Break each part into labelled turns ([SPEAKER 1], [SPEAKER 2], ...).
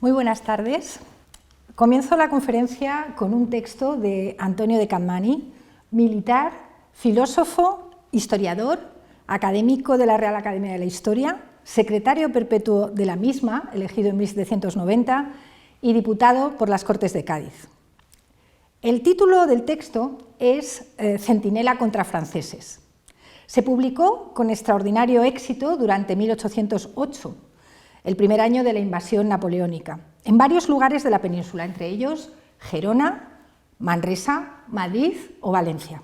[SPEAKER 1] Muy buenas tardes. Comienzo la conferencia con un texto de Antonio de Capmany, militar, filósofo, historiador, académico de la Real Academia de la Historia, secretario perpetuo de la misma, elegido en 1790, y diputado por las Cortes de Cádiz. El título del texto es Centinela contra franceses. Se publicó con extraordinario éxito durante 1808, el primer año de la invasión napoleónica, en varios lugares de la península, entre ellos Gerona, Manresa, Madrid o Valencia.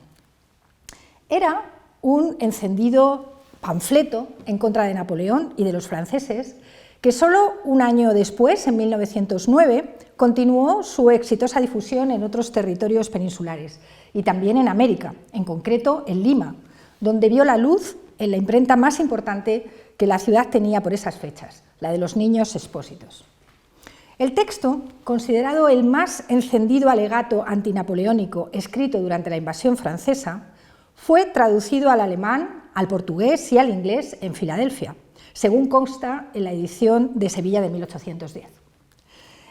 [SPEAKER 1] Era un encendido panfleto en contra de Napoleón y de los franceses, que solo un año después, en 1909, continuó su exitosa difusión en otros territorios peninsulares y también en América, en concreto en Lima, donde vio la luz en la imprenta más importante que la ciudad tenía por esas fechas, la de los Niños Expósitos. El texto, considerado el más encendido alegato antinapoleónico escrito durante la invasión francesa, fue traducido al alemán, al portugués y al inglés en Filadelfia, según consta en la edición de Sevilla de 1810.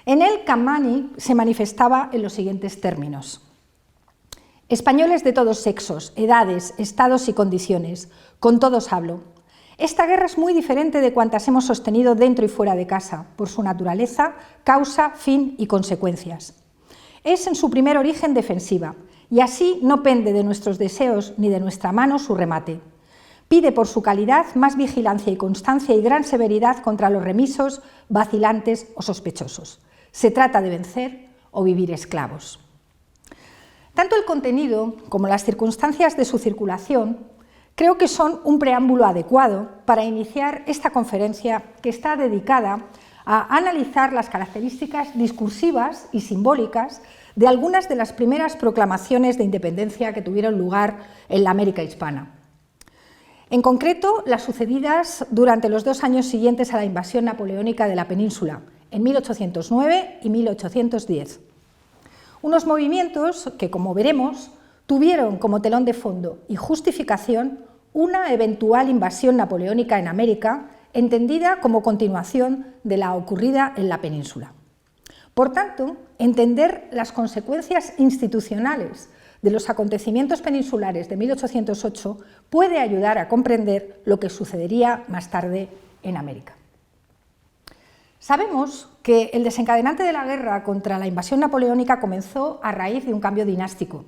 [SPEAKER 1] En él, Capmany se manifestaba en los siguientes términos: españoles de todos sexos, edades, estados y condiciones, con todos hablo. Esta guerra es muy diferente de cuantas hemos sostenido dentro y fuera de casa, por su naturaleza, causa, fin y consecuencias. Es en su primer origen defensiva, y así no pende de nuestros deseos ni de nuestra mano su remate. Pide por su calidad más vigilancia y constancia y gran severidad contra los remisos, vacilantes o sospechosos. Se trata de vencer o vivir esclavos. Tanto el contenido como las circunstancias de su circulación creo que son un preámbulo adecuado para iniciar esta conferencia, que está dedicada a analizar las características discursivas y simbólicas de algunas de las primeras proclamaciones de independencia que tuvieron lugar en la América hispana. En concreto, las sucedidas durante los 2 años siguientes a la invasión napoleónica de la península, en 1809 y 1810. Unos movimientos que, como veremos, tuvieron como telón de fondo y justificación una eventual invasión napoleónica en América, entendida como continuación de la ocurrida en la península. Por tanto, entender las consecuencias institucionales de los acontecimientos peninsulares de 1808 puede ayudar a comprender lo que sucedería más tarde en América. Sabemos que el desencadenante de la guerra contra la invasión napoleónica comenzó a raíz de un cambio dinástico.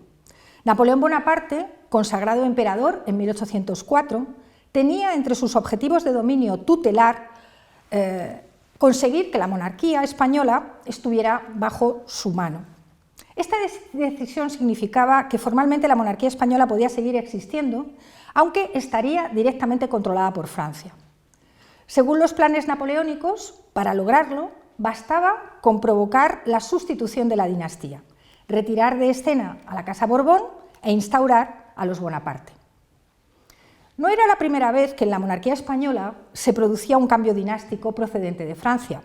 [SPEAKER 1] Napoleón Bonaparte, consagrado emperador en 1804, tenía entre sus objetivos de dominio tutelar conseguir que la monarquía española estuviera bajo su mano. Esta decisión significaba que formalmente la monarquía española podía seguir existiendo, aunque estaría directamente controlada por Francia. Según los planes napoleónicos, para lograrlo, bastaba con provocar la sustitución de la dinastía, retirar de escena a la Casa Borbón e instaurar a los Bonaparte. No era la primera vez que en la monarquía española se producía un cambio dinástico procedente de Francia.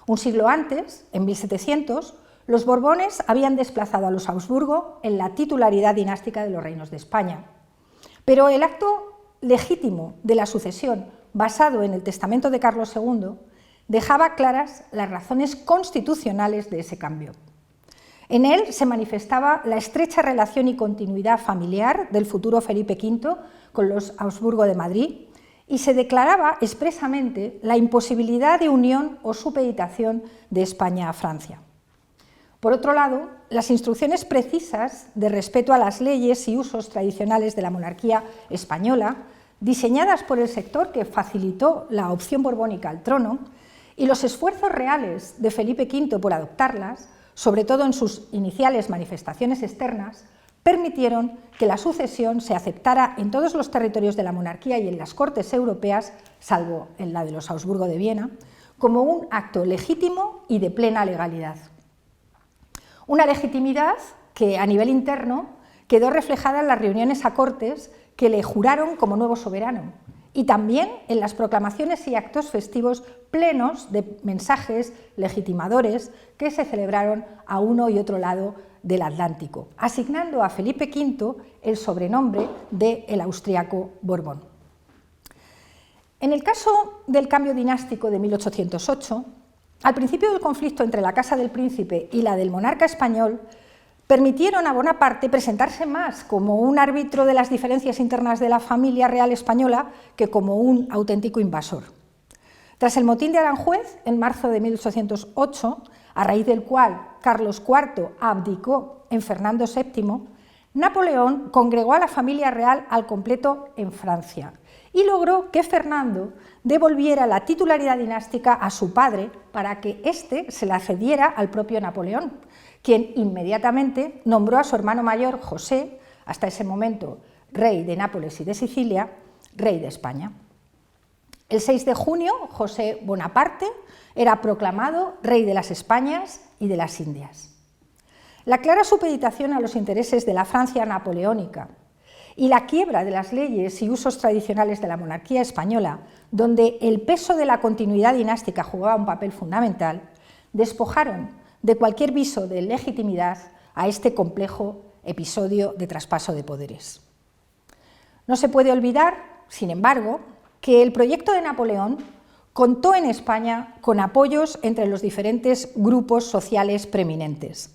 [SPEAKER 1] Un siglo antes, en 1700, los Borbones habían desplazado a los Habsburgo en la titularidad dinástica de los reinos de España. Pero el acto legítimo de la sucesión, basado en el testamento de Carlos II, dejaba claras las razones constitucionales de ese cambio. En él se manifestaba la estrecha relación y continuidad familiar del futuro Felipe V con los Habsburgo de Madrid y se declaraba expresamente la imposibilidad de unión o supeditación de España a Francia. Por otro lado, las instrucciones precisas de respeto a las leyes y usos tradicionales de la monarquía española, diseñadas por el sector que facilitó la opción borbónica al trono, y los esfuerzos reales de Felipe V por adoptarlas, sobre todo en sus iniciales manifestaciones externas, permitieron que la sucesión se aceptara en todos los territorios de la monarquía y en las cortes europeas, salvo en la de los Habsburgo de Viena, como un acto legítimo y de plena legalidad. Una legitimidad que, a nivel interno, quedó reflejada en las reuniones a cortes que le juraron como nuevo soberano, y también en las proclamaciones y actos festivos plenos de mensajes legitimadores que se celebraron a uno y otro lado del Atlántico, asignando a Felipe V el sobrenombre de el austriaco Borbón. En el caso del cambio dinástico de 1808, al principio del conflicto entre la Casa del Príncipe y la del monarca español, permitieron a Bonaparte presentarse más como un árbitro de las diferencias internas de la familia real española que como un auténtico invasor. Tras el motín de Aranjuez, en marzo de 1808, a raíz del cual Carlos IV abdicó en Fernando VII, Napoleón congregó a la familia real al completo en Francia y logró que Fernando devolviera la titularidad dinástica a su padre para que éste se la cediera al propio Napoleón, quien inmediatamente nombró a su hermano mayor, José, hasta ese momento rey de Nápoles y de Sicilia, rey de España. El 6 de junio, José Bonaparte era proclamado rey de las Españas y de las Indias. La clara supeditación a los intereses de la Francia napoleónica y la quiebra de las leyes y usos tradicionales de la monarquía española, donde el peso de la continuidad dinástica jugaba un papel fundamental, despojaron de cualquier viso de legitimidad a este complejo episodio de traspaso de poderes. No se puede olvidar, sin embargo, que el proyecto de Napoleón contó en España con apoyos entre los diferentes grupos sociales preeminentes.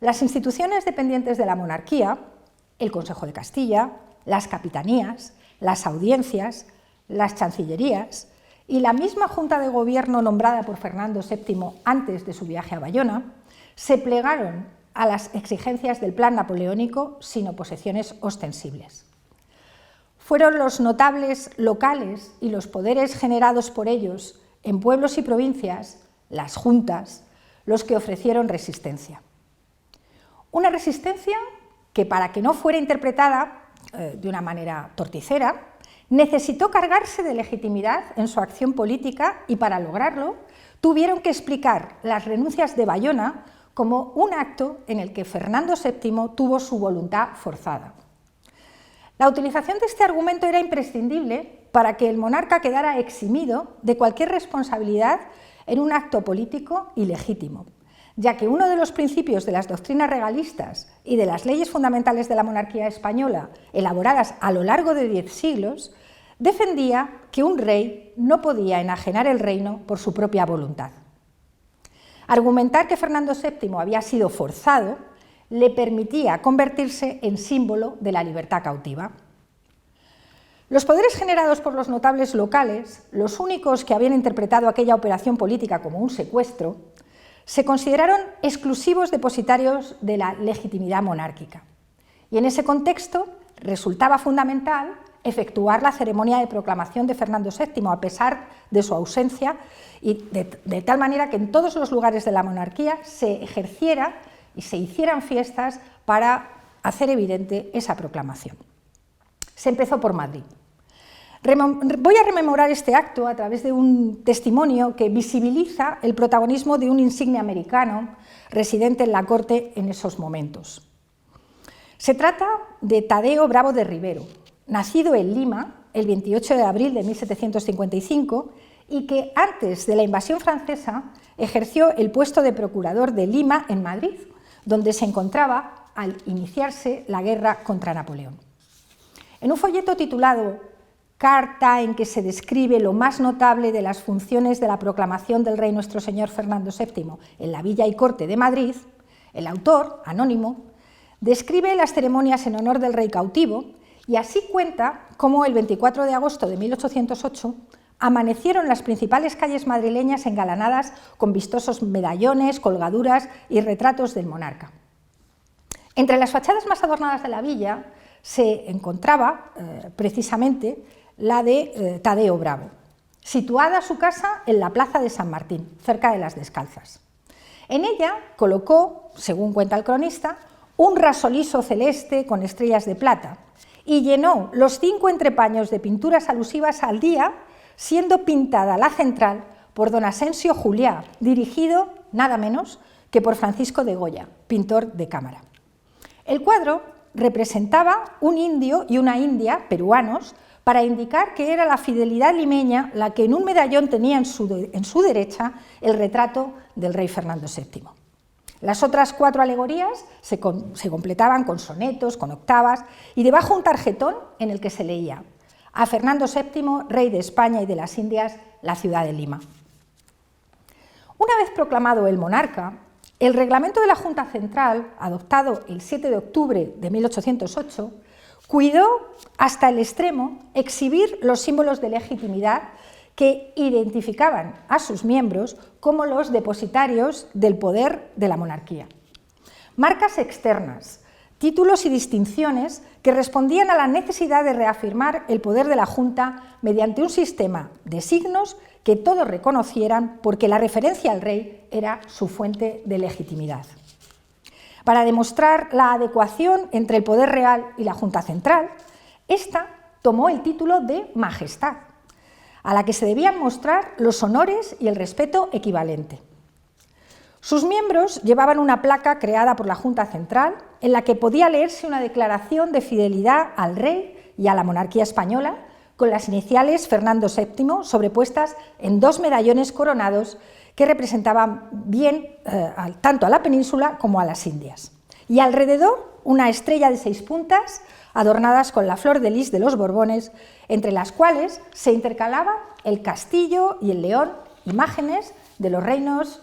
[SPEAKER 1] Las instituciones dependientes de la monarquía, el Consejo de Castilla, las capitanías, las audiencias, las chancillerías y la misma Junta de Gobierno nombrada por Fernando VII antes de su viaje a Bayona, se plegaron a las exigencias del plan napoleónico sin oposiciones ostensibles. Fueron los notables locales y los poderes generados por ellos en pueblos y provincias, las juntas, los que ofrecieron resistencia. Una resistencia que, para que no fuera interpretada de una manera torticera, necesitó cargarse de legitimidad en su acción política y, para lograrlo, tuvieron que explicar las renuncias de Bayona como un acto en el que Fernando VII tuvo su voluntad forzada. La utilización de este argumento era imprescindible para que el monarca quedara eximido de cualquier responsabilidad en un acto político ilegítimo, ya que uno de los principios de las doctrinas regalistas y de las leyes fundamentales de la monarquía española, elaboradas a lo largo de 10 siglos, defendía que un rey no podía enajenar el reino por su propia voluntad. Argumentar que Fernando VII había sido forzado le permitía convertirse en símbolo de la libertad cautiva. Los poderes generados por los notables locales, los únicos que habían interpretado aquella operación política como un secuestro, se consideraron exclusivos depositarios de la legitimidad monárquica. Y en ese contexto resultaba fundamental efectuar la ceremonia de proclamación de Fernando VII, a pesar de su ausencia, y de tal manera que en todos los lugares de la monarquía se ejerciera y se hicieran fiestas para hacer evidente esa proclamación. Se empezó por Madrid. Voy a rememorar este acto a través de un testimonio que visibiliza el protagonismo de un insigne americano residente en la corte en esos momentos. Se trata de Tadeo Bravo de Rivero, nacido en Lima el 28 de abril de 1755 y que antes de la invasión francesa ejerció el puesto de procurador de Lima en Madrid, donde se encontraba al iniciarse la guerra contra Napoleón. En un folleto titulado Carta en que se describe lo más notable de las funciones de la proclamación del rey nuestro señor Fernando VII en la Villa y Corte de Madrid, el autor, anónimo, describe las ceremonias en honor del rey cautivo y así cuenta cómo el 24 de agosto de 1808 amanecieron las principales calles madrileñas engalanadas con vistosos medallones, colgaduras y retratos del monarca. Entre las fachadas más adornadas de la villa se encontraba precisamente la de Tadeo Bravo, situada su casa en la plaza de San Martín, cerca de las Descalzas. En ella colocó, según cuenta el cronista, un rasoliso celeste con estrellas de plata y llenó los 5 entrepaños de pinturas alusivas al día, siendo pintada la central por don Asensio Juliá, dirigido nada menos que por Francisco de Goya, pintor de cámara. El cuadro representaba un indio y una india peruanos para indicar que era la fidelidad limeña la que en un medallón tenía en su derecha el retrato del rey Fernando VII. Las otras 4 alegorías se completaban con sonetos, con octavas y debajo un tarjetón en el que se leía: a Fernando VII, rey de España y de las Indias, la ciudad de Lima. Una vez proclamado el monarca, el reglamento de la Junta Central, adoptado el 7 de octubre de 1808, cuidó hasta el extremo exhibir los símbolos de legitimidad que identificaban a sus miembros como los depositarios del poder de la monarquía. Marcas externas, títulos y distinciones que respondían a la necesidad de reafirmar el poder de la Junta mediante un sistema de signos que todos reconocieran porque la referencia al rey era su fuente de legitimidad. Para demostrar la adecuación entre el poder real y la Junta Central, ésta tomó el título de Majestad, a la que se debían mostrar los honores y el respeto equivalente. Sus miembros llevaban una placa creada por la Junta Central en la que podía leerse una declaración de fidelidad al rey y a la monarquía española con las iniciales Fernando VII sobrepuestas en 2 medallones coronados que representaban bien tanto a la península como a las Indias. Y alrededor una estrella de 6 puntas adornadas con la flor de lis de los Borbones, entre las cuales se intercalaba el castillo y el león, imágenes de los reinos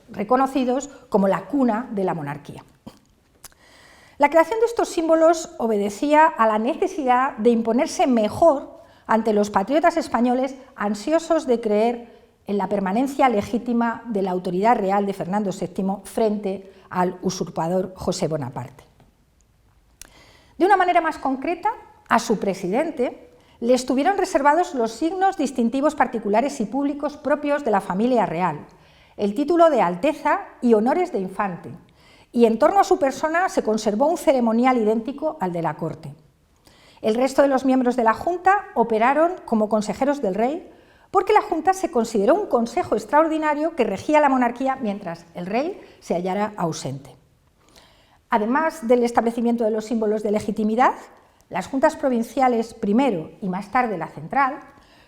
[SPEAKER 1] reconocidos como la cuna de la monarquía. La creación de estos símbolos obedecía a la necesidad de imponerse mejor ante los patriotas españoles ansiosos de creer en la permanencia legítima de la autoridad real de Fernando VII frente al usurpador José Bonaparte. De una manera más concreta, a su presidente le estuvieron reservados los signos distintivos particulares y públicos propios de la familia real, el título de Alteza y honores de infante, y en torno a su persona se conservó un ceremonial idéntico al de la corte. El resto de los miembros de la Junta operaron como consejeros del rey, porque la Junta se consideró un consejo extraordinario que regía la monarquía mientras el rey se hallara ausente. Además del establecimiento de los símbolos de legitimidad, las juntas provinciales primero y más tarde la central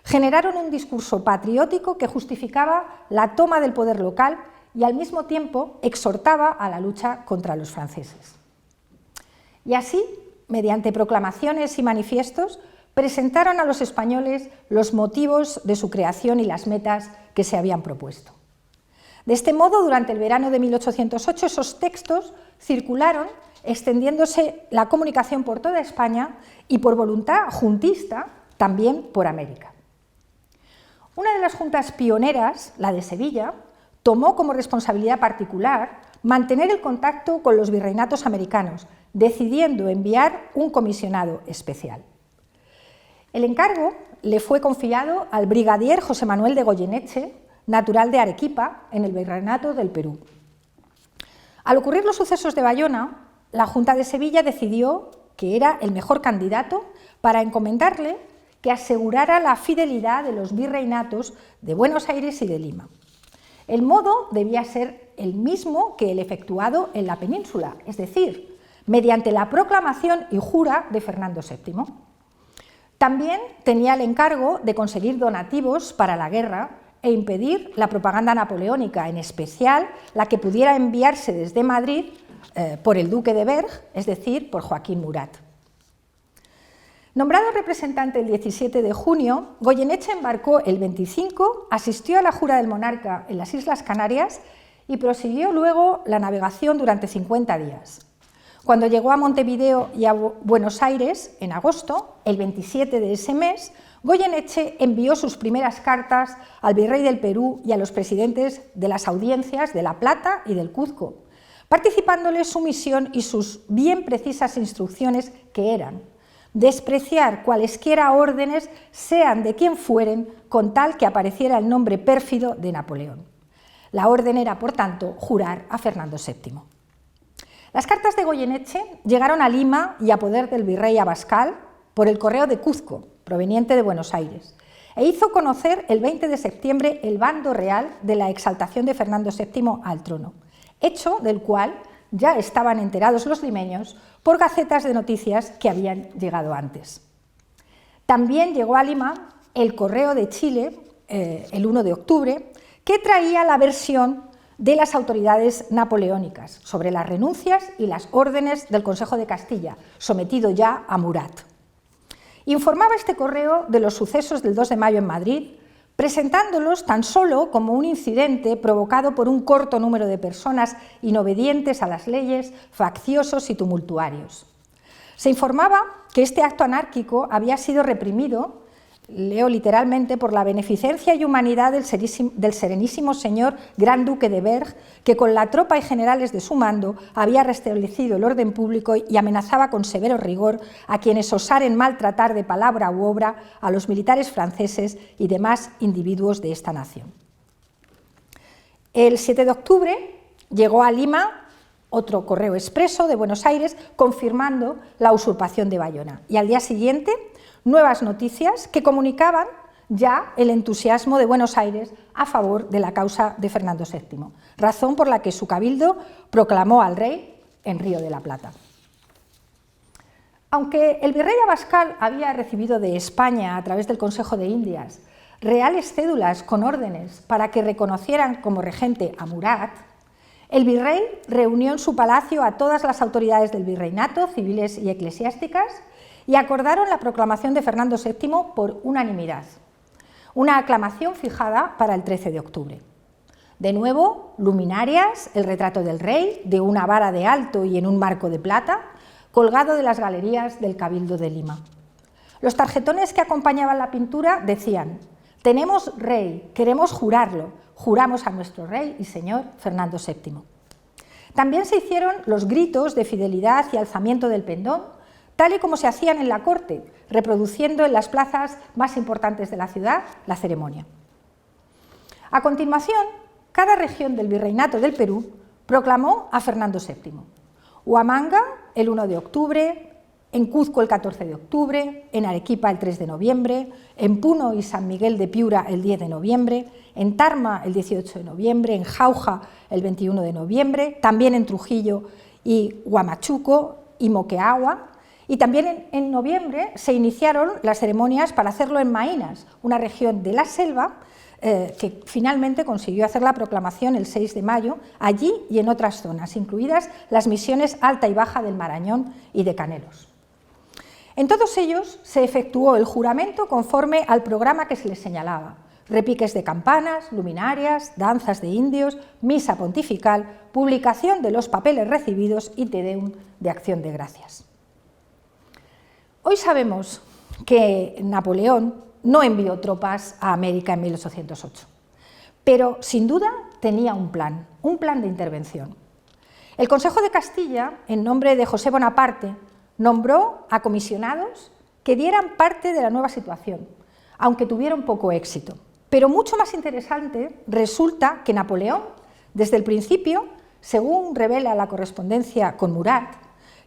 [SPEAKER 1] generaron un discurso patriótico que justificaba la toma del poder local y al mismo tiempo exhortaba a la lucha contra los franceses. Y así, mediante proclamaciones y manifiestos, presentaron a los españoles los motivos de su creación y las metas que se habían propuesto. De este modo, durante el verano de 1808, esos textos circularon, extendiéndose la comunicación por toda España y, por voluntad juntista, también por América. Una de las juntas pioneras, la de Sevilla, tomó como responsabilidad particular mantener el contacto con los virreinatos americanos, decidiendo enviar un comisionado especial. El encargo le fue confiado al brigadier José Manuel de Goyeneche, natural de Arequipa, en el Virreinato del Perú. Al ocurrir los sucesos de Bayona, la Junta de Sevilla decidió que era el mejor candidato para encomendarle que asegurara la fidelidad de los virreinatos de Buenos Aires y de Lima. El modo debía ser el mismo que el efectuado en la península, es decir, mediante la proclamación y jura de Fernando VII. También tenía el encargo de conseguir donativos para la guerra e impedir la propaganda napoleónica, en especial la que pudiera enviarse desde Madrid por el duque de Berg, es decir, por Joaquín Murat. Nombrado representante el 17 de junio, Goyeneche embarcó el 25, asistió a la jura del monarca en las Islas Canarias y prosiguió luego la navegación durante 50 días. Cuando llegó a Montevideo y a Buenos Aires, en agosto, el 27 de ese mes, Goyeneche envió sus primeras cartas al virrey del Perú y a los presidentes de las audiencias de La Plata y del Cuzco, participándoles su misión y sus bien precisas instrucciones que eran despreciar cualesquiera órdenes, sean de quien fueren, con tal que apareciera el nombre pérfido de Napoleón. La orden era, por tanto, jurar a Fernando VII. Las cartas de Goyeneche llegaron a Lima y a poder del virrey Abascal por el correo de Cuzco, proveniente de Buenos Aires, e hizo conocer el 20 de septiembre el bando real de la exaltación de Fernando VII al trono, hecho del cual ya estaban enterados los limeños por gacetas de noticias que habían llegado antes. También llegó a Lima el correo de Chile, el 1 de octubre, que traía la versión de las autoridades napoleónicas sobre las renuncias y las órdenes del Consejo de Castilla, sometido ya a Murat. Informaba este correo de los sucesos del 2 de mayo en Madrid, presentándolos tan solo como un incidente provocado por un corto número de personas inobedientes a las leyes, facciosos y tumultuarios. Se informaba que este acto anárquico había sido reprimido, leo literalmente, por la beneficencia y humanidad del serenísimo señor Gran Duque de Berg, que con la tropa y generales de su mando había restablecido el orden público y amenazaba con severo rigor a quienes osaren maltratar de palabra u obra a los militares franceses y demás individuos de esta nación. El 7 de octubre llegó a Lima otro correo expreso de Buenos Aires confirmando la usurpación de Bayona, y al día siguiente nuevas noticias que comunicaban ya el entusiasmo de Buenos Aires a favor de la causa de Fernando VII, razón por la que su cabildo proclamó al rey en Río de la Plata. Aunque el virrey Abascal había recibido de España, a través del Consejo de Indias, reales cédulas con órdenes para que reconocieran como regente a Murat, el virrey reunió en su palacio a todas las autoridades del virreinato, civiles y eclesiásticas, y acordaron la proclamación de Fernando VII por unanimidad, una aclamación fijada para el 13 de octubre. De nuevo, luminarias, el retrato del rey, de una vara de alto y en un marco de plata, colgado de las galerías del Cabildo de Lima. Los tarjetones que acompañaban la pintura decían: «Tenemos rey, queremos jurarlo, juramos a nuestro rey y señor Fernando VII». También se hicieron los gritos de fidelidad y alzamiento del pendón, tal y como se hacían en la corte, reproduciendo en las plazas más importantes de la ciudad la ceremonia. A continuación, cada región del Virreinato del Perú proclamó a Fernando VII. Huamanga el 1 de octubre, en Cuzco el 14 de octubre, en Arequipa el 3 de noviembre, en Puno y San Miguel de Piura el 10 de noviembre, en Tarma el 18 de noviembre, en Jauja el 21 de noviembre, también en Trujillo y Huamachuco y Moquegua, y también en noviembre se iniciaron las ceremonias para hacerlo en Mainas, una región de la selva que finalmente consiguió hacer la proclamación el 6 de mayo, allí y en otras zonas, incluidas las misiones Alta y Baja del Marañón y de Canelos. En todos ellos se efectuó el juramento conforme al programa que se les señalaba: repiques de campanas, luminarias, danzas de indios, misa pontifical, publicación de los papeles recibidos y Te Deum de acción de gracias. Hoy sabemos que Napoleón no envió tropas a América en 1808, pero sin duda tenía un plan de intervención. El Consejo de Castilla, en nombre de José Bonaparte, nombró a comisionados que dieran parte de la nueva situación, aunque tuvieron poco éxito. Pero mucho más interesante resulta que Napoleón, desde el principio, según revela la correspondencia con Murat,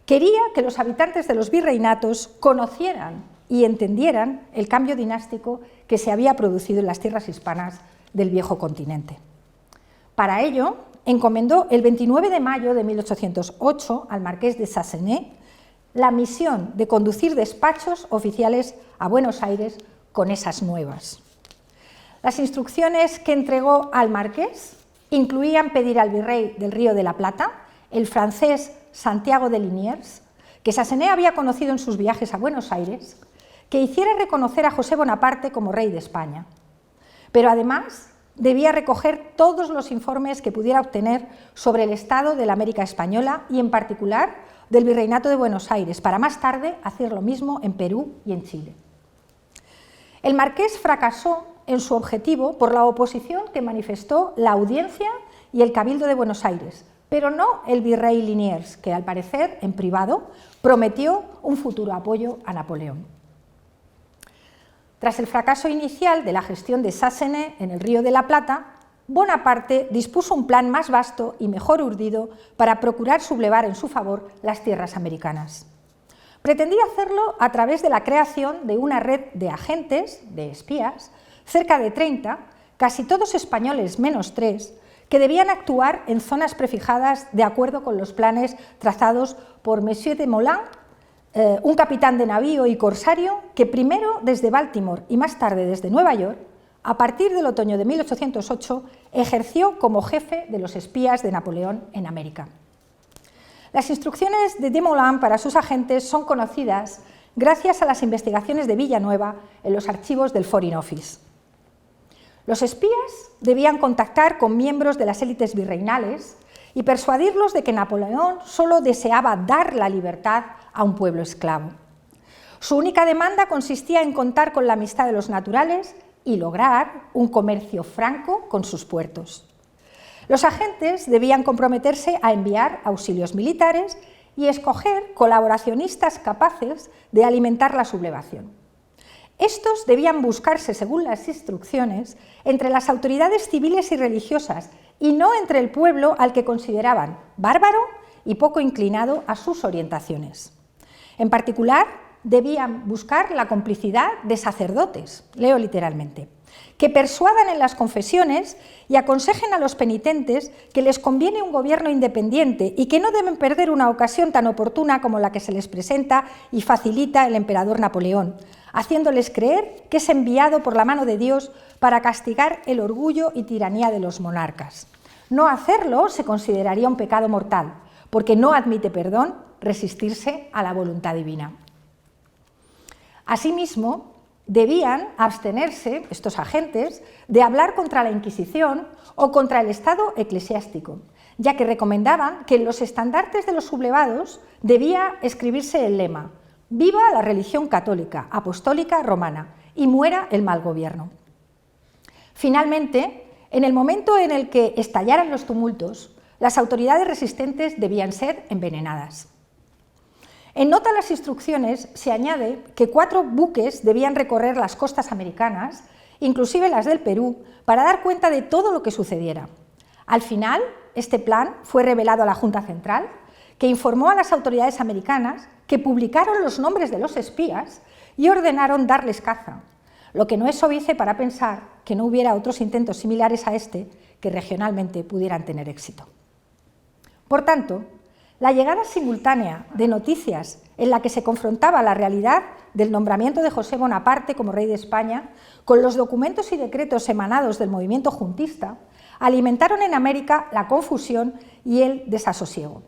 [SPEAKER 1] quería que los habitantes de los virreinatos conocieran y entendieran el cambio dinástico que se había producido en las tierras hispanas del viejo continente. Para ello, encomendó el 29 de mayo de 1808 al marqués de Sassenet la misión de conducir despachos oficiales a Buenos Aires con esas nuevas. Las instrucciones que entregó al marqués incluían pedir al virrey del Río de la Plata, el francés Santiago de Liniers, que Sassenet había conocido en sus viajes a Buenos Aires, que hiciera reconocer a José Bonaparte como rey de España. Pero además debía recoger todos los informes que pudiera obtener sobre el estado de la América española y en particular del Virreinato de Buenos Aires, para más tarde hacer lo mismo en Perú y en Chile. El marqués fracasó en su objetivo por la oposición que manifestó la Audiencia y el Cabildo de Buenos Aires, pero no el virrey Liniers, que al parecer, en privado, prometió un futuro apoyo a Napoleón. Tras el fracaso inicial de la gestión de Sassenet en el Río de la Plata, Bonaparte dispuso un plan más vasto y mejor urdido para procurar sublevar en su favor las tierras americanas. Pretendía hacerlo a través de la creación de una red de agentes, de espías, cerca de 30, casi todos españoles menos 3, que debían actuar en zonas prefijadas de acuerdo con los planes trazados por Monsieur de Molin, un capitán de navío y corsario que primero desde Baltimore y más tarde desde Nueva York, a partir del otoño de 1808, ejerció como jefe de los espías de Napoleón en América. Las instrucciones de Molin para sus agentes son conocidas gracias a las investigaciones de Villanueva en los archivos del Foreign Office. Los espías debían contactar con miembros de las élites virreinales y persuadirlos de que Napoleón solo deseaba dar la libertad a un pueblo esclavo. Su única demanda consistía en contar con la amistad de los naturales y lograr un comercio franco con sus puertos. Los agentes debían comprometerse a enviar auxilios militares y escoger colaboracionistas capaces de alimentar la sublevación. Estos debían buscarse, según las instrucciones, entre las autoridades civiles y religiosas y no entre el pueblo al que consideraban bárbaro y poco inclinado a sus orientaciones. En particular, debían buscar la complicidad de sacerdotes, leo literalmente, que persuadan en las confesiones y aconsejen a los penitentes que les conviene un gobierno independiente y que no deben perder una ocasión tan oportuna como la que se les presenta y facilita el emperador Napoleón, haciéndoles creer que es enviado por la mano de Dios para castigar el orgullo y tiranía de los monarcas. No hacerlo se consideraría un pecado mortal, porque no admite perdón resistirse a la voluntad divina. Asimismo, debían abstenerse, estos agentes, de hablar contra la Inquisición o contra el Estado eclesiástico, ya que recomendaban que en los estandartes de los sublevados debía escribirse el lema: «Viva la religión católica, apostólica, romana, y muera el mal gobierno». Finalmente, en el momento en el que estallaran los tumultos, las autoridades resistentes debían ser envenenadas. En nota a las instrucciones se añade que 4 buques debían recorrer las costas americanas, inclusive las del Perú, para dar cuenta de todo lo que sucediera. Al final, este plan fue revelado a la Junta Central, que informó a las autoridades americanas, que publicaron los nombres de los espías y ordenaron darles caza, lo que no es óbice para pensar que no hubiera otros intentos similares a este que regionalmente pudieran tener éxito. Por tanto, la llegada simultánea de noticias en la que se confrontaba la realidad del nombramiento de José Bonaparte como rey de España con los documentos y decretos emanados del movimiento juntista alimentaron en América la confusión y el desasosiego.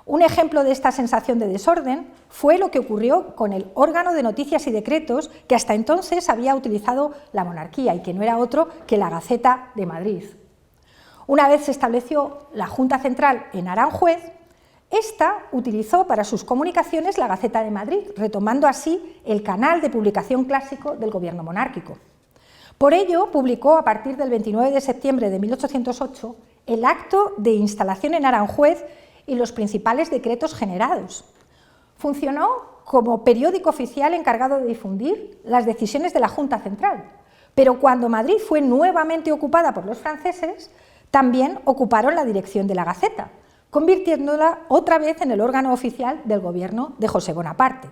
[SPEAKER 1] Un ejemplo de esta sensación de desorden fue lo que ocurrió con el órgano de noticias y decretos que hasta entonces había utilizado la monarquía y que no era otro que la Gaceta de Madrid. Una vez se estableció la Junta Central en Aranjuez, esta utilizó para sus comunicaciones la Gaceta de Madrid, retomando así el canal de publicación clásico del gobierno monárquico. Por ello, publicó a partir del 29 de septiembre de 1808 el acto de instalación en Aranjuez y los principales decretos generados. Funcionó como periódico oficial encargado de difundir las decisiones de la Junta Central, pero cuando Madrid fue nuevamente ocupada por los franceses, también ocuparon la dirección de la Gaceta, convirtiéndola otra vez en el órgano oficial del gobierno de José Bonaparte.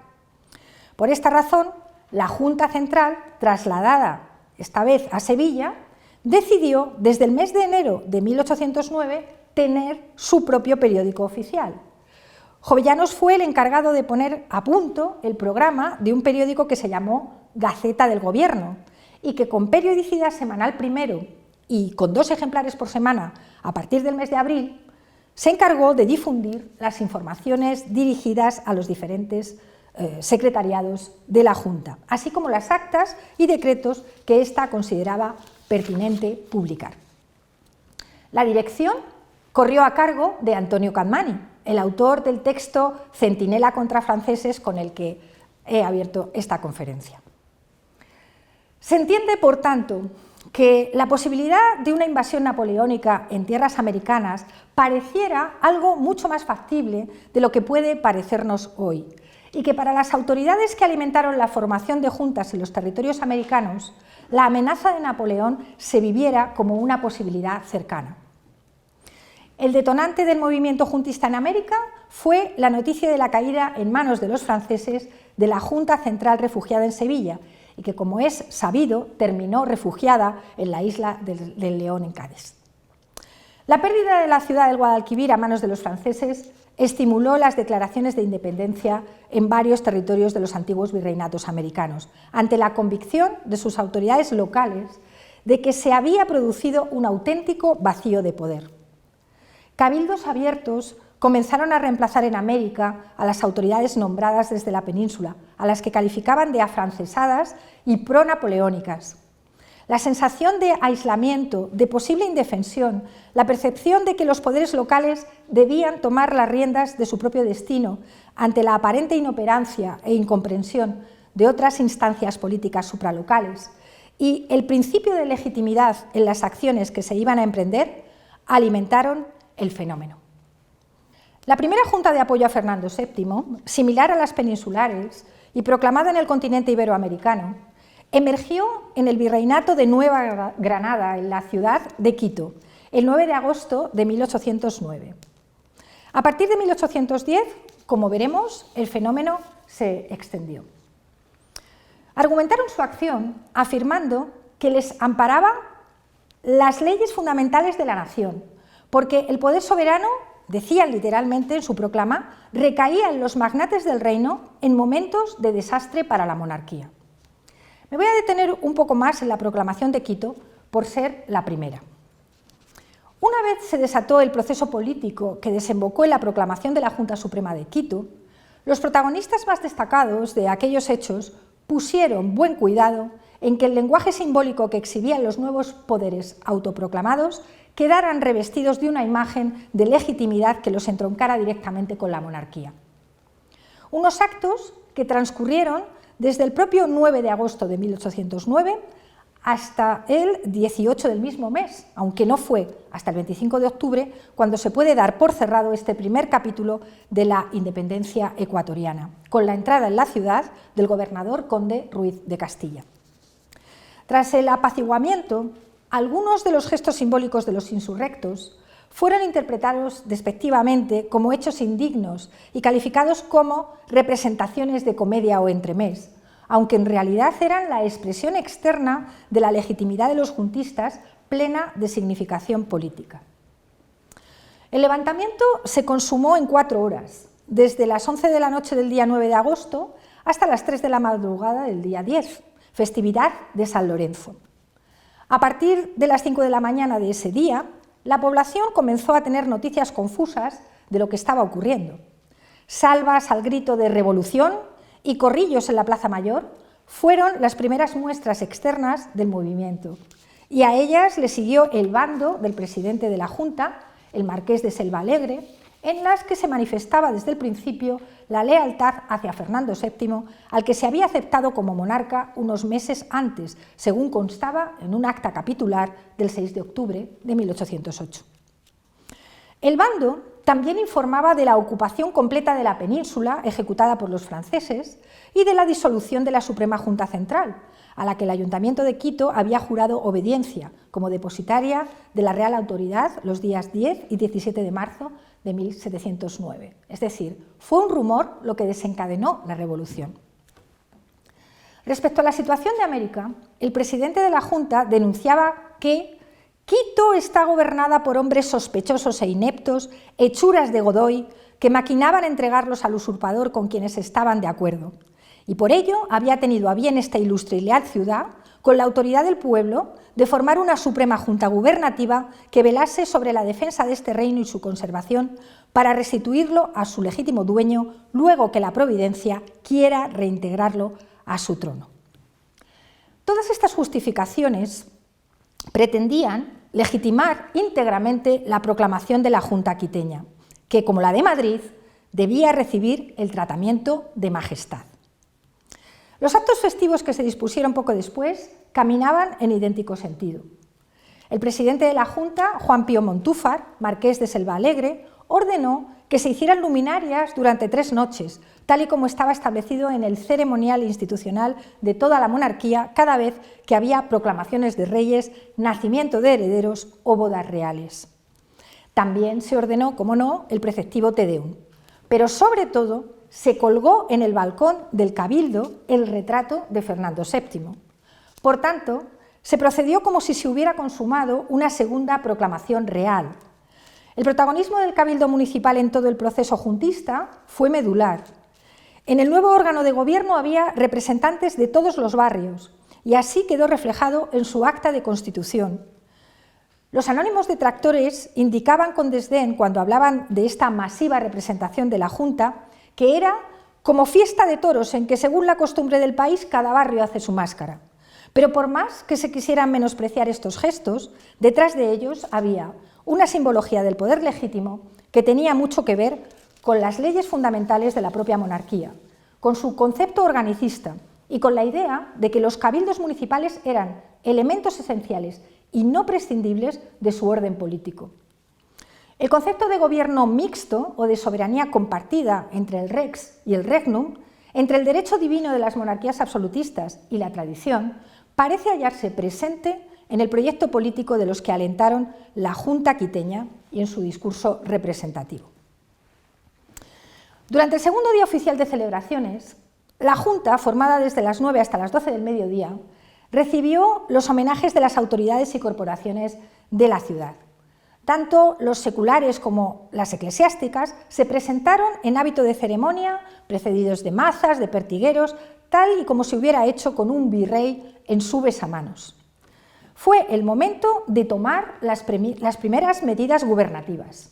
[SPEAKER 1] Por esta razón, la Junta Central, trasladada esta vez a Sevilla, decidió desde el mes de enero de 1809 tener su propio periódico oficial. Jovellanos fue el encargado de poner a punto el programa de un periódico que se llamó Gaceta del Gobierno y que con periodicidad semanal primero y con 2 ejemplares por semana a partir del mes de abril, se encargó de difundir las informaciones dirigidas a los diferentes secretariados de la Junta, así como las actas y decretos que ésta consideraba pertinente publicar. La dirección corrió a cargo de Antonio Capmany, el autor del texto Centinela contra franceses con el que he abierto esta conferencia. Se entiende, por tanto, que la posibilidad de una invasión napoleónica en tierras americanas pareciera algo mucho más factible de lo que puede parecernos hoy, y que para las autoridades que alimentaron la formación de juntas en los territorios americanos, la amenaza de Napoleón se viviera como una posibilidad cercana. El detonante del movimiento juntista en América fue la noticia de la caída en manos de los franceses de la Junta Central refugiada en Sevilla, y que, como es sabido, terminó refugiada en la isla del León, en Cádiz. La pérdida de la ciudad del Guadalquivir a manos de los franceses estimuló las declaraciones de independencia en varios territorios de los antiguos virreinatos americanos, ante la convicción de sus autoridades locales de que se había producido un auténtico vacío de poder. Cabildos abiertos comenzaron a reemplazar en América a las autoridades nombradas desde la península, a las que calificaban de afrancesadas y pro-napoleónicas. la sensación de aislamiento, de posible indefensión, la percepción de que los poderes locales debían tomar las riendas de su propio destino ante la aparente inoperancia e incomprensión de otras instancias políticas supralocales, y el principio de legitimidad en las acciones que se iban a emprender alimentaron el fenómeno. La primera Junta de Apoyo a Fernando VII, similar a las peninsulares y proclamada en el continente iberoamericano, emergió en el Virreinato de Nueva Granada, en la ciudad de Quito, el 9 de agosto de 1809. A partir de 1810, como veremos, el fenómeno se extendió. Argumentaron su acción afirmando que les amparaba las leyes fundamentales de la nación, porque el poder soberano, decían literalmente en su proclama, recaía en los magnates del reino en momentos de desastre para la monarquía. Me voy a detener un poco más en la proclamación de Quito por ser la primera. Una vez se desató el proceso político que desembocó en la proclamación de la Junta Suprema de Quito, los protagonistas más destacados de aquellos hechos pusieron buen cuidado en que el lenguaje simbólico que exhibían los nuevos poderes autoproclamados quedaran revestidos de una imagen de legitimidad que los entroncara directamente con la monarquía. Unos actos que transcurrieron desde el propio 9 de agosto de 1809 hasta el 18 del mismo mes, aunque no fue hasta el 25 de octubre cuando se puede dar por cerrado este primer capítulo de la independencia ecuatoriana, con la entrada en la ciudad del gobernador conde Ruiz de Castilla. Tras el apaciguamiento, algunos de los gestos simbólicos de los insurrectos fueron interpretados despectivamente como hechos indignos y calificados como representaciones de comedia o entremés, aunque en realidad eran la expresión externa de la legitimidad de los juntistas plena de significación política. El levantamiento se consumó en 4 horas, desde las 11 de la noche del día 9 de agosto hasta las 3 de la madrugada del día 10, festividad de San Lorenzo. A partir de las 5 de la mañana de ese día, la población comenzó a tener noticias confusas de lo que estaba ocurriendo. Salvas al grito de revolución y corrillos en la Plaza Mayor fueron las primeras muestras externas del movimiento, y a ellas le siguió el bando del presidente de la Junta, el marqués de Selva Alegre, en las que se manifestaba desde el principio la lealtad hacia Fernando VII, al que se había aceptado como monarca unos meses antes, según constaba en un acta capitular del 6 de octubre de 1808. El bando también informaba de la ocupación completa de la península ejecutada por los franceses y de la disolución de la Suprema Junta Central, a la que el Ayuntamiento de Quito había jurado obediencia como depositaria de la Real Autoridad los días 10 y 17 de marzo de 1709. Es decir, fue un rumor lo que desencadenó la revolución. Respecto a la situación de América, el presidente de la Junta denunciaba que Quito está gobernada por hombres sospechosos e ineptos, hechuras de Godoy, que maquinaban entregarlos al usurpador con quienes estaban de acuerdo. Y por ello había tenido a bien esta ilustre y leal ciudad, con la autoridad del pueblo, de formar una suprema junta gubernativa que velase sobre la defensa de este reino y su conservación para restituirlo a su legítimo dueño luego que la providencia quiera reintegrarlo a su trono. Todas estas justificaciones pretendían legitimar íntegramente la proclamación de la Junta quiteña, que, como la de Madrid, debía recibir el tratamiento de majestad. Los actos festivos que se dispusieron poco después caminaban en idéntico sentido. El presidente de la Junta, Juan Pío Montúfar, marqués de Selva Alegre, ordenó que se hicieran luminarias durante 3 noches, tal y como estaba establecido en el ceremonial institucional de toda la monarquía cada vez que había proclamaciones de reyes, nacimiento de herederos o bodas reales. También se ordenó, como no, el preceptivo Te Deum, pero sobre todo se colgó en el balcón del Cabildo el retrato de Fernando VII. Por tanto, se procedió como si se hubiera consumado una segunda proclamación real. El protagonismo del Cabildo Municipal en todo el proceso juntista fue medular. En el nuevo órgano de gobierno había representantes de todos los barrios, y así quedó reflejado en su acta de constitución. Los anónimos detractores indicaban con desdén, cuando hablaban de esta masiva representación de la Junta, que era como fiesta de toros en que, según la costumbre del país, cada barrio hace su máscara. Pero por más que se quisieran menospreciar estos gestos, detrás de ellos había una simbología del poder legítimo que tenía mucho que ver con las leyes fundamentales de la propia monarquía, con su concepto organicista y con la idea de que los cabildos municipales eran elementos esenciales y no prescindibles de su orden político. El concepto de gobierno mixto o de soberanía compartida entre el rex y el regnum, entre el derecho divino de las monarquías absolutistas y la tradición, parece hallarse presente en el proyecto político de los que alentaron la Junta quiteña y en su discurso representativo. Durante el segundo día oficial de celebraciones, la Junta, formada desde las 9 hasta las 12 del mediodía, recibió los homenajes de las autoridades y corporaciones de la ciudad. Tanto los seculares como las eclesiásticas se presentaron en hábito de ceremonia, precedidos de mazas, de pertigueros, tal y como se hubiera hecho con un virrey en su besamanos. Fue el momento de tomar las primeras medidas gubernativas.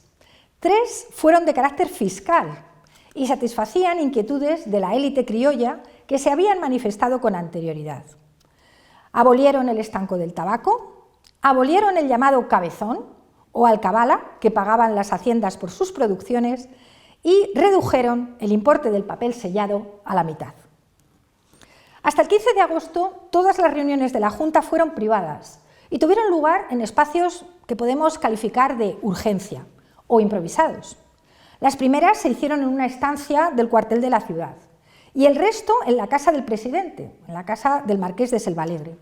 [SPEAKER 1] 3 fueron de carácter fiscal y satisfacían inquietudes de la élite criolla que se habían manifestado con anterioridad. Abolieron el estanco del tabaco, abolieron el llamado cabezón o alcabala, que pagaban las haciendas por sus producciones, y redujeron el importe del papel sellado a la mitad. Hasta el 15 de agosto, todas las reuniones de la Junta fueron privadas y tuvieron lugar en espacios que podemos calificar de urgencia o improvisados. Las primeras se hicieron en una estancia del cuartel de la ciudad y el resto en la casa del presidente, en la casa del marqués de Selvalegre.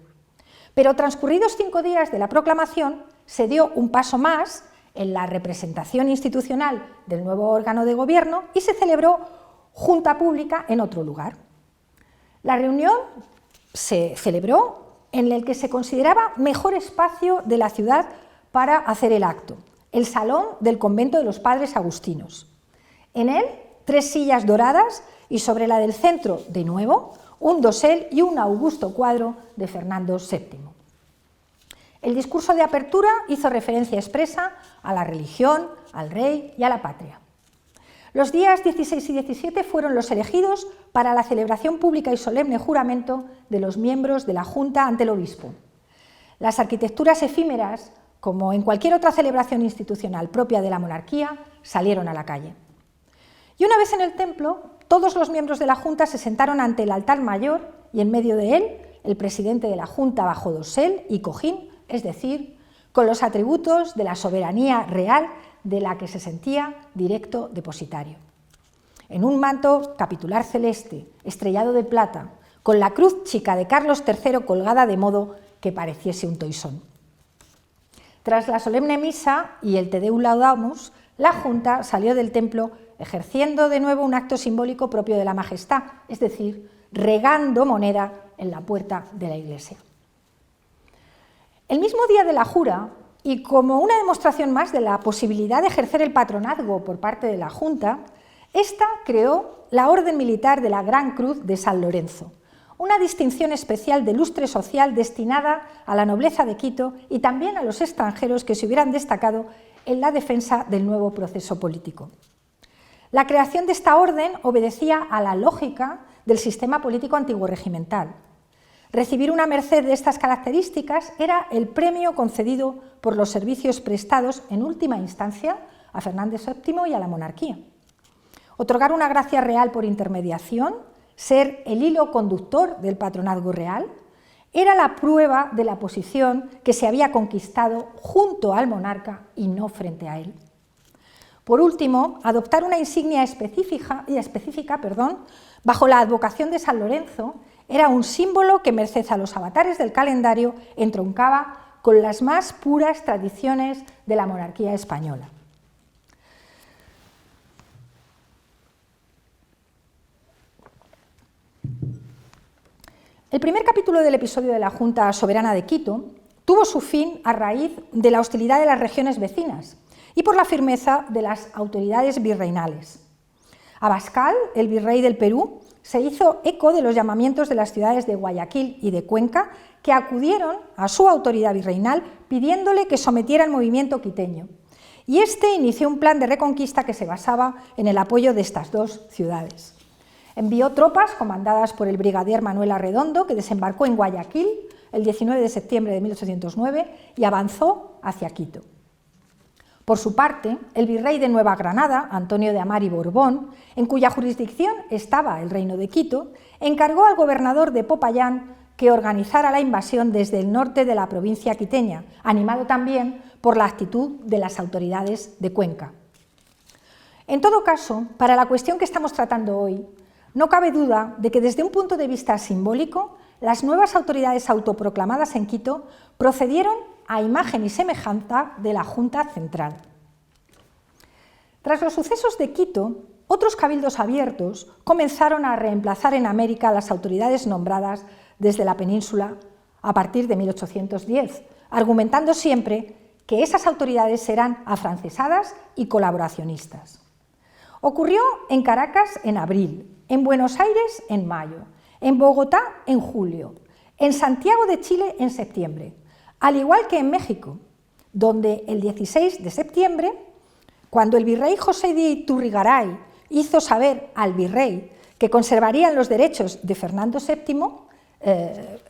[SPEAKER 1] Pero transcurridos 5 días de la proclamación, se dio un paso más en la representación institucional del nuevo órgano de gobierno y se celebró junta pública en otro lugar. La reunión se celebró en el que se consideraba mejor espacio de la ciudad para hacer el acto, el salón del convento de los padres agustinos. En él, 3 sillas doradas y sobre la del centro, de nuevo, un dosel y un augusto cuadro de Fernando VII. El discurso de apertura hizo referencia expresa a la religión, al rey y a la patria. Los días 16 y 17 fueron los elegidos para la celebración pública y solemne juramento de los miembros de la Junta ante el obispo. Las arquitecturas efímeras, como en cualquier otra celebración institucional propia de la monarquía, salieron a la calle. Y una vez en el templo, todos los miembros de la Junta se sentaron ante el altar mayor y en medio de él, el presidente de la Junta bajo dosel y cojín, es decir, con los atributos de la soberanía real de la que se sentía directo depositario. En un manto capitular celeste, estrellado de plata, con la cruz chica de Carlos III colgada de modo que pareciese un toisón. Tras la solemne misa y el Te Deum Laudamus, la Junta salió del templo ejerciendo de nuevo un acto simbólico propio de la majestad, es decir, regando moneda en la puerta de la iglesia. El mismo día de la jura, y como una demostración más de la posibilidad de ejercer el patronazgo por parte de la Junta, esta creó la Orden Militar de la Gran Cruz de San Lorenzo, una distinción especial de lustre social destinada a la nobleza de Quito y también a los extranjeros que se hubieran destacado en la defensa del nuevo proceso político. La creación de esta orden obedecía a la lógica del sistema político antiguo regimental. Recibir una merced de estas características era el premio concedido por los servicios prestados en última instancia a Fernando VII y a la monarquía. Otorgar una gracia real por intermediación, ser el hilo conductor del patronazgo real, era la prueba de la posición que se había conquistado junto al monarca y no frente a él. Por último, adoptar una insignia específica bajo la advocación de San Lorenzo era un símbolo que, merced a los avatares del calendario, entroncaba con las más puras tradiciones de la monarquía española. El primer capítulo del episodio de la Junta Soberana de Quito tuvo su fin a raíz de la hostilidad de las regiones vecinas y por la firmeza de las autoridades virreinales. Abascal, el virrey del Perú, se hizo eco de los llamamientos de las ciudades de Guayaquil y de Cuenca, que acudieron a su autoridad virreinal pidiéndole que sometiera el movimiento quiteño. Y este inició un plan de reconquista que se basaba en el apoyo de estas 2 ciudades. Envió tropas comandadas por el brigadier Manuel Arredondo, que desembarcó en Guayaquil el 19 de septiembre de 1809, y avanzó hacia Quito. Por su parte, el virrey de Nueva Granada, Antonio de Amar y Borbón, en cuya jurisdicción estaba el reino de Quito, encargó al gobernador de Popayán que organizara la invasión desde el norte de la provincia quiteña, animado también por la actitud de las autoridades de Cuenca. En todo caso, para la cuestión que estamos tratando hoy, no cabe duda de que desde un punto de vista simbólico, las nuevas autoridades autoproclamadas en Quito procedieron a imagen y semejanza de la Junta Central. Tras los sucesos de Quito, otros cabildos abiertos comenzaron a reemplazar en América a las autoridades nombradas desde la península a partir de 1810, argumentando siempre que esas autoridades eran afrancesadas y colaboracionistas. Ocurrió en Caracas en abril, en Buenos Aires en mayo, en Bogotá en julio, en Santiago de Chile en septiembre, al igual que en México, donde el 16 de septiembre, cuando el virrey José de Iturrigaray hizo saber al virrey que conservarían los derechos de Fernando VII,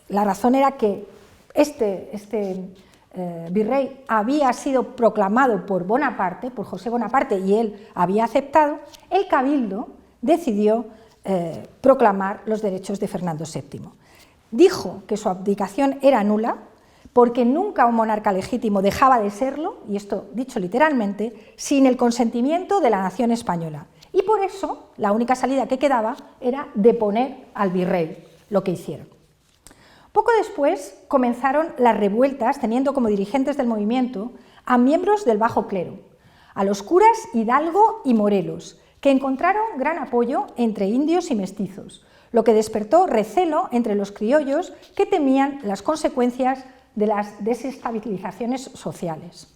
[SPEAKER 1] la razón era que este virrey había sido proclamado por Bonaparte, por José Bonaparte, y él había aceptado, el cabildo decidió proclamar los derechos de Fernando VII. Dijo que su abdicación era nula, porque nunca un monarca legítimo dejaba de serlo, y esto dicho literalmente, sin el consentimiento de la nación española. Y por eso la única salida que quedaba era deponer al virrey, lo que hicieron. Poco después comenzaron las revueltas, teniendo como dirigentes del movimiento a miembros del bajo clero, a los curas Hidalgo y Morelos, que encontraron gran apoyo entre indios y mestizos, lo que despertó recelo entre los criollos que temían las consecuencias de las desestabilizaciones sociales.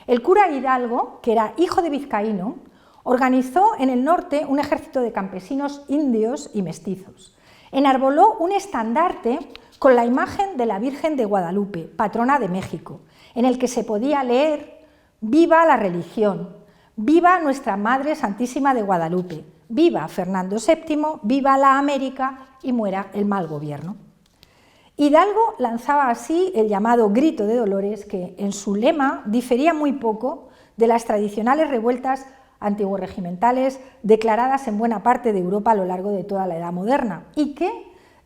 [SPEAKER 1] El cura Hidalgo, que era hijo de vizcaíno, organizó en el norte un ejército de campesinos indios y mestizos. Enarboló un estandarte con la imagen de la Virgen de Guadalupe, patrona de México, en el que se podía leer: «Viva la religión, viva nuestra Madre Santísima de Guadalupe, viva Fernando VII, viva la América y muera el mal gobierno». Hidalgo lanzaba así el llamado Grito de Dolores, que en su lema difería muy poco de las tradicionales revueltas antiguorregimentales declaradas en buena parte de Europa a lo largo de toda la Edad Moderna, y que,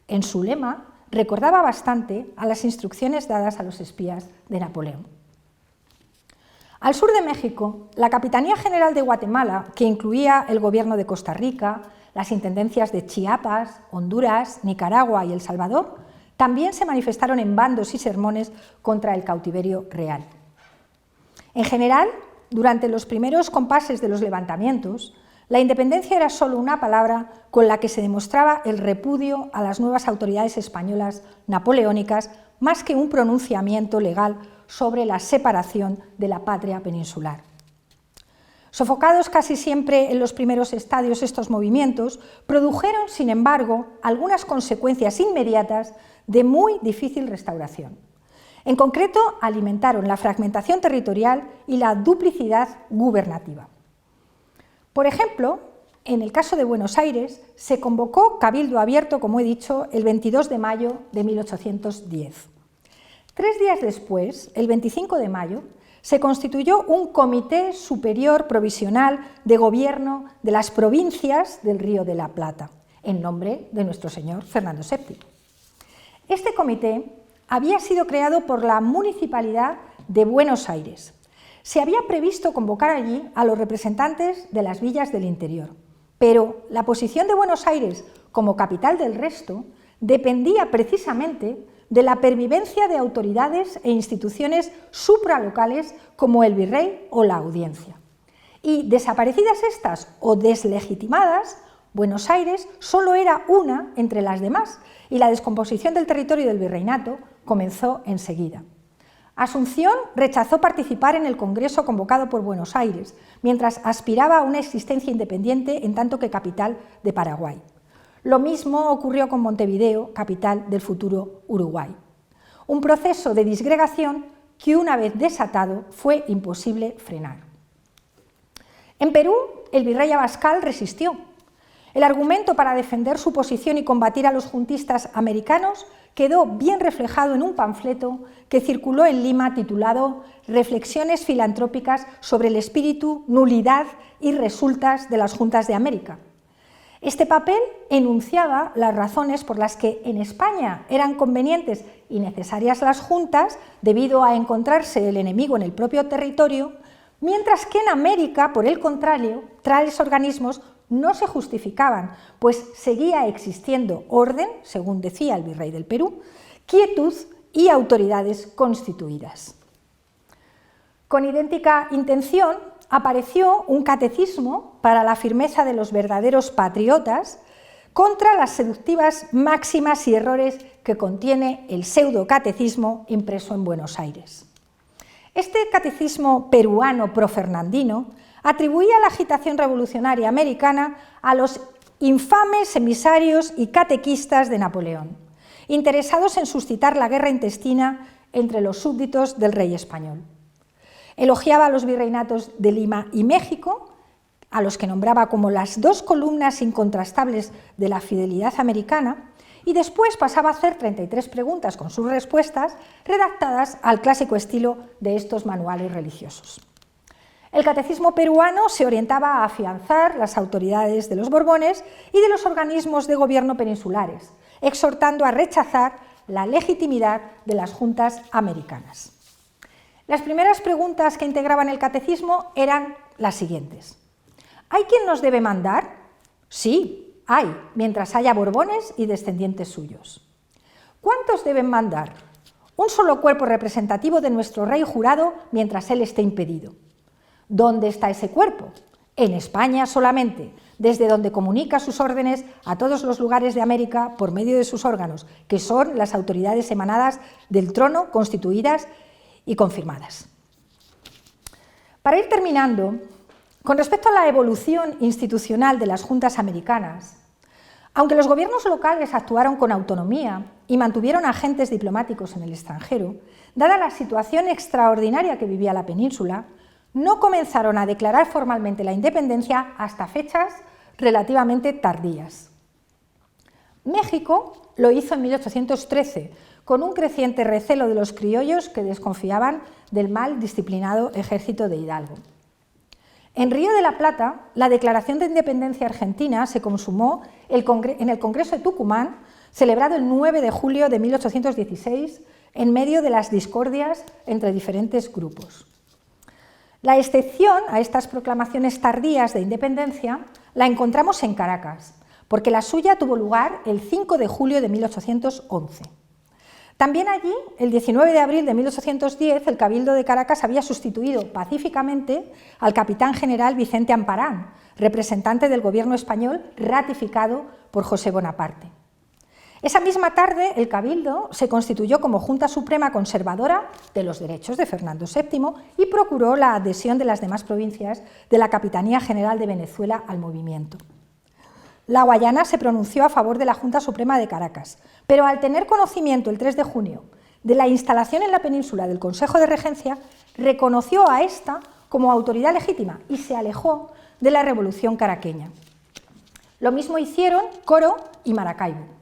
[SPEAKER 1] en su lema, recordaba bastante a las instrucciones dadas a los espías de Napoleón. Al sur de México, la Capitanía General de Guatemala, que incluía el gobierno de Costa Rica, las intendencias de Chiapas, Honduras, Nicaragua y El Salvador, también se manifestaron en bandos y sermones contra el cautiverio real. En general, durante los primeros compases de los levantamientos, la independencia era solo una palabra con la que se demostraba el repudio a las nuevas autoridades españolas napoleónicas, más que un pronunciamiento legal sobre la separación de la patria peninsular. Sofocados casi siempre en los primeros estadios estos movimientos, produjeron, sin embargo, algunas consecuencias inmediatas de muy difícil restauración. En concreto, alimentaron la fragmentación territorial y la duplicidad gubernativa. Por ejemplo, en el caso de Buenos Aires, se convocó cabildo abierto, como he dicho, el 22 de mayo de 1810. 3 días después, el 25 de mayo, se constituyó un Comité Superior Provisional de Gobierno de las Provincias del Río de la Plata, en nombre de nuestro señor Fernando VII. Este comité había sido creado por la Municipalidad de Buenos Aires. Se había previsto convocar allí a los representantes de las villas del interior, pero la posición de Buenos Aires como capital del resto dependía precisamente de la pervivencia de autoridades e instituciones supralocales como el virrey o la audiencia. Y desaparecidas estas o deslegitimadas, Buenos Aires solo era una entre las demás, y la descomposición del territorio del virreinato comenzó enseguida. Asunción rechazó participar en el congreso convocado por Buenos Aires, mientras aspiraba a una existencia independiente en tanto que capital de Paraguay. Lo mismo ocurrió con Montevideo, capital del futuro Uruguay. Un proceso de disgregación que, una vez desatado, fue imposible frenar. En Perú, el virrey Abascal resistió. El argumento para defender su posición y combatir a los juntistas americanos quedó bien reflejado en un panfleto que circuló en Lima titulado Reflexiones filantrópicas sobre el espíritu, nulidad y resultas de las Juntas de América. Este papel enunciaba las razones por las que en España eran convenientes y necesarias las juntas debido a encontrarse el enemigo en el propio territorio, mientras que en América, por el contrario, tales organismos no se justificaban, pues seguía existiendo orden, según decía el virrey del Perú, quietud y autoridades constituidas. Con idéntica intención apareció un catecismo para la firmeza de los verdaderos patriotas contra las seductivas máximas y errores que contiene el pseudo-catecismo impreso en Buenos Aires. Este catecismo peruano profernandino atribuía la agitación revolucionaria americana a los infames emisarios y catequistas de Napoleón, interesados en suscitar la guerra intestina entre los súbditos del rey español. Elogiaba a los virreinatos de Lima y México, a los que nombraba como las dos columnas incontrastables de la fidelidad americana, y después pasaba a hacer 33 preguntas con sus respuestas, redactadas al clásico estilo de estos manuales religiosos. El catecismo peruano se orientaba a afianzar las autoridades de los Borbones y de los organismos de gobierno peninsulares, exhortando a rechazar la legitimidad de las juntas americanas. Las primeras preguntas que integraban el catecismo eran las siguientes. ¿Hay quien nos debe mandar? Sí, hay, mientras haya Borbones y descendientes suyos. ¿Cuántos deben mandar? Un solo cuerpo representativo de nuestro rey jurado mientras él esté impedido. ¿Dónde está ese cuerpo? En España solamente, desde donde comunica sus órdenes a todos los lugares de América por medio de sus órganos, que son las autoridades emanadas del trono, constituidas y confirmadas. Para ir terminando, con respecto a la evolución institucional de las juntas americanas, aunque los gobiernos locales actuaron con autonomía y mantuvieron agentes diplomáticos en el extranjero, dada la situación extraordinaria que vivía la península, no comenzaron a declarar formalmente la independencia hasta fechas relativamente tardías. México lo hizo en 1813, con un creciente recelo de los criollos que desconfiaban del mal disciplinado ejército de Hidalgo. En Río de la Plata, la declaración de independencia argentina se consumó en el Congreso de Tucumán, celebrado el 9 de julio de 1816, en medio de las discordias entre diferentes grupos. La excepción a estas proclamaciones tardías de independencia la encontramos en Caracas, porque la suya tuvo lugar el 5 de julio de 1811. También allí, el 19 de abril de 1810, el Cabildo de Caracas había sustituido pacíficamente al capitán general Vicente Amparán, representante del gobierno español ratificado por José Bonaparte. Esa misma tarde, el Cabildo se constituyó como Junta Suprema Conservadora de los Derechos de Fernando VII y procuró la adhesión de las demás provincias de la Capitanía General de Venezuela al movimiento. La Guayana se pronunció a favor de la Junta Suprema de Caracas, pero al tener conocimiento el 3 de junio de la instalación en la península del Consejo de Regencia, reconoció a esta como autoridad legítima y se alejó de la revolución caraqueña. Lo mismo hicieron Coro y Maracaibo.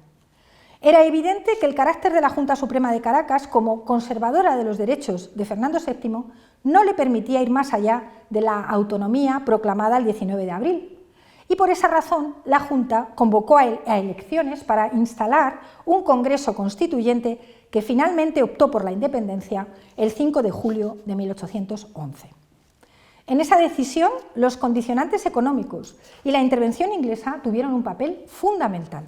[SPEAKER 1] Era evidente que el carácter de la Junta Suprema de Caracas, como conservadora de los derechos de Fernando VII, no le permitía ir más allá de la autonomía proclamada el 19 de abril. Y por esa razón, la Junta convocó a elecciones para instalar un Congreso Constituyente que finalmente optó por la independencia el 5 de julio de 1811. En esa decisión, los condicionantes económicos y la intervención inglesa tuvieron un papel fundamental.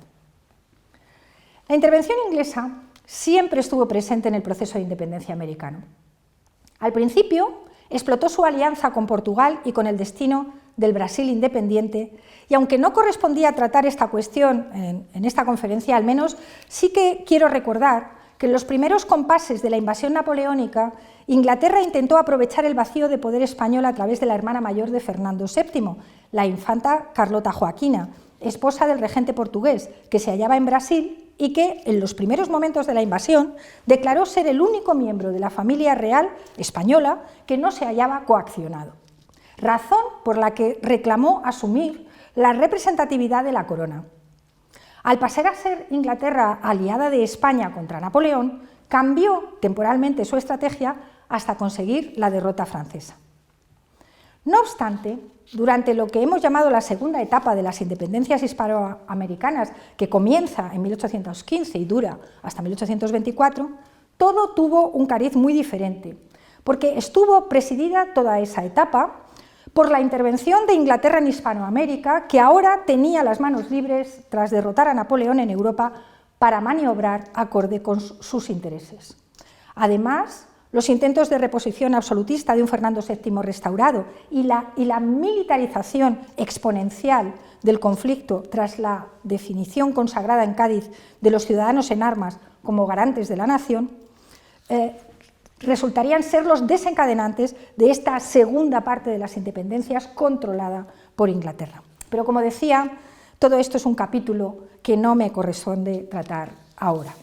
[SPEAKER 1] La intervención inglesa siempre estuvo presente en el proceso de independencia americano. Al principio, explotó su alianza con Portugal y con el destino del Brasil independiente, y aunque no correspondía tratar esta cuestión en esta conferencia, al menos sí que quiero recordar que en los primeros compases de la invasión napoleónica, Inglaterra intentó aprovechar el vacío de poder español a través de la hermana mayor de Fernando VII, la infanta Carlota Joaquina, esposa del regente portugués, que se hallaba en Brasil y que, en los primeros momentos de la invasión, declaró ser el único miembro de la familia real española que no se hallaba coaccionado, razón por la que reclamó asumir la representatividad de la corona. Al pasar a ser Inglaterra aliada de España contra Napoleón, cambió temporalmente su estrategia hasta conseguir la derrota francesa. No obstante, durante lo que hemos llamado la segunda etapa de las independencias hispanoamericanas, que comienza en 1815 y dura hasta 1824, todo tuvo un cariz muy diferente, porque estuvo presidida toda esa etapa por la intervención de Inglaterra en Hispanoamérica, que ahora tenía las manos libres tras derrotar a Napoleón en Europa para maniobrar acorde con sus intereses. Además, los intentos de reposición absolutista de un Fernando VII restaurado y la militarización exponencial del conflicto tras la definición consagrada en Cádiz de los ciudadanos en armas como garantes de la nación, resultarían ser los desencadenantes de esta segunda parte de las independencias controlada por Inglaterra. Pero como decía, todo esto es un capítulo que no me corresponde tratar ahora.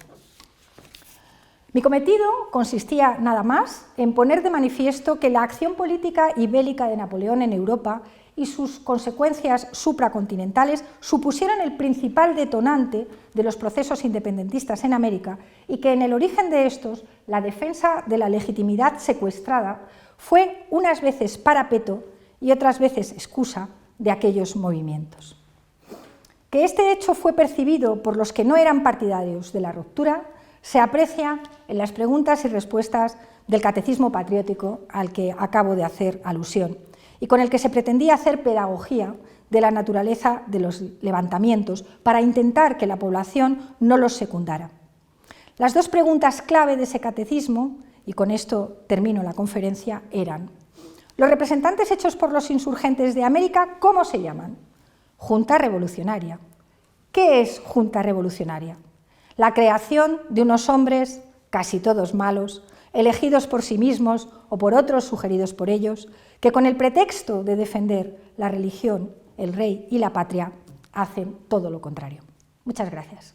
[SPEAKER 1] Mi cometido consistía nada más en poner de manifiesto que la acción política y bélica de Napoleón en Europa y sus consecuencias supracontinentales supusieron el principal detonante de los procesos independentistas en América y que en el origen de estos la defensa de la legitimidad secuestrada fue unas veces parapeto y otras veces excusa de aquellos movimientos. Que este hecho fue percibido por los que no eran partidarios de la ruptura se aprecia en las preguntas y respuestas del Catecismo Patriótico al que acabo de hacer alusión y con el que se pretendía hacer pedagogía de la naturaleza de los levantamientos para intentar que la población no los secundara. Las dos preguntas clave de ese catecismo, y con esto termino la conferencia, eran: ¿los representantes hechos por los insurgentes de América cómo se llaman? Junta Revolucionaria. ¿Qué es Junta Revolucionaria? La creación de unos hombres, casi todos malos, elegidos por sí mismos o por otros sugeridos por ellos, que con el pretexto de defender la religión, el rey y la patria, hacen todo lo contrario. Muchas gracias.